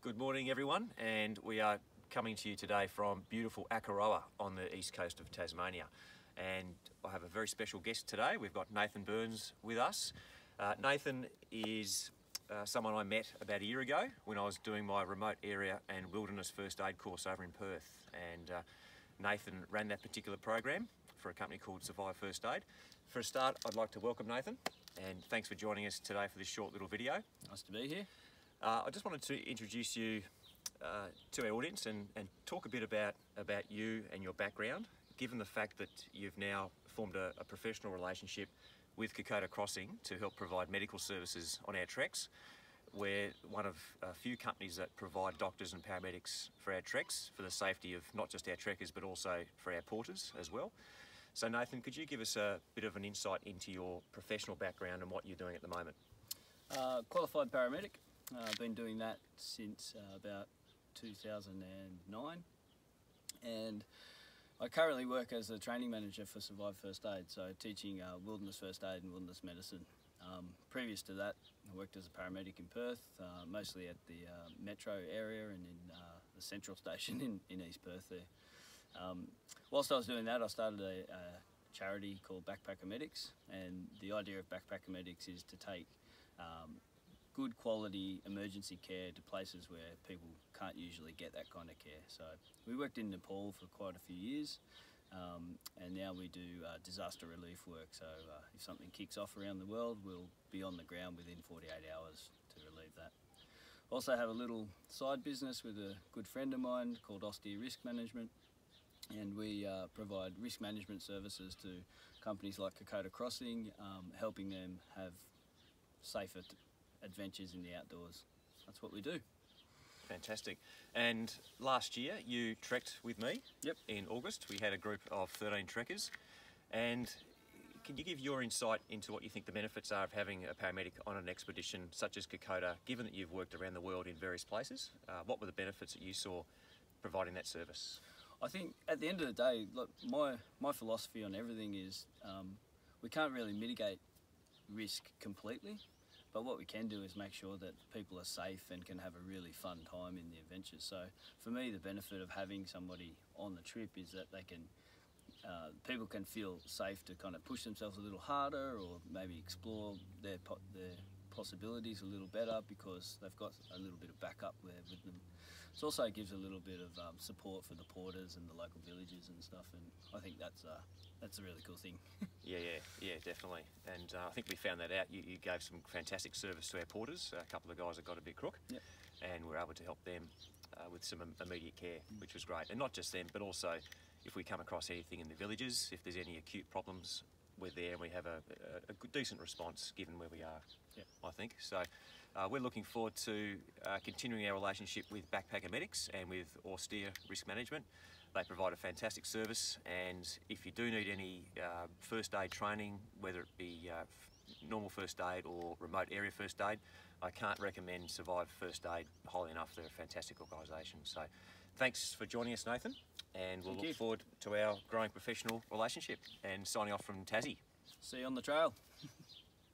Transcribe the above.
Good morning everyone, and we are coming to you today from beautiful Akaroa on the east coast of Tasmania. And I have a very special guest today. We've got Nathan Burns with us. Nathan is someone I met about a year ago when I was doing my remote area and wilderness first aid course over in Perth. And Nathan ran that particular program for a company called Survive First Aid. For a start, I'd like to welcome Nathan, and thanks for joining us today for this short little video. Nice to be here. I just wanted to introduce you to our audience and talk a bit about you and your background, given the fact that you've now formed a professional relationship with Kokoda Crossing to help provide medical services on our treks. We're one of a few companies that provide doctors and paramedics for our treks, for the safety of not just our trekkers but also for our porters as well. So Nathan, could you give us a bit of an insight into your professional background and what you're doing at the moment? Qualified paramedic. I've been doing that since about 2009, and I currently work as a training manager for Survive First Aid, so teaching wilderness first aid and wilderness medicine. Previous to that, I worked as a paramedic in Perth, mostly at the metro area and in the central station in East Perth there. Whilst I was doing that, I started a charity called Backpacker Medics, and the idea of Backpacker Medics is to take good quality emergency care to places where people can't usually get that kind of care. So we worked in Nepal for quite a few years, and now we do disaster relief work. So if something kicks off around the world, we'll be on the ground within 48 hours to relieve that. Also have a little side business with a good friend of mine called Austere Risk Management, and we provide risk management services to companies like Kokoda Crossing, helping them have safer adventures in the outdoors. That's what we do. Fantastic. And last year you trekked with me. Yep. In August. We had a group of 13 trekkers. And can you give your insight into what you think the benefits are of having a paramedic on an expedition such as Kokoda, given that you've worked around the world in various places? What were the benefits that you saw providing that service? I think at the end of the day, look, my philosophy on everything is we can't really mitigate risk completely, but what we can do is make sure that people are safe and can have a really fun time in the adventures. So for me, the benefit of having somebody on the trip is that they can, people can feel safe to kind of push themselves a little harder, or maybe explore their possibilities a little better because they've got a little bit of backup there with them. It also gives a little bit of support for the porters and the local villages and stuff, and I think that's a really cool thing. Yeah, definitely. And I think we found that out. You gave some fantastic service to our porters. A couple of guys that got a bit crook, yep, and we were able to help them with some immediate care, which was great. And not just them, but also if we come across anything in the villages, if there's any acute problems, we're there and we have a good, decent response given where we are, yep, I think. So we're looking forward to continuing our relationship with Backpacker Medics and with Austere Risk Management. They provide a fantastic service, and if you do need any first aid training, whether it be normal first aid or remote area first aid, I can't recommend Survive First Aid highly enough. They're a fantastic organisation. So thanks for joining us, Nathan, and we'll look forward to our growing professional relationship. And signing off from Tassie. See you on the trail.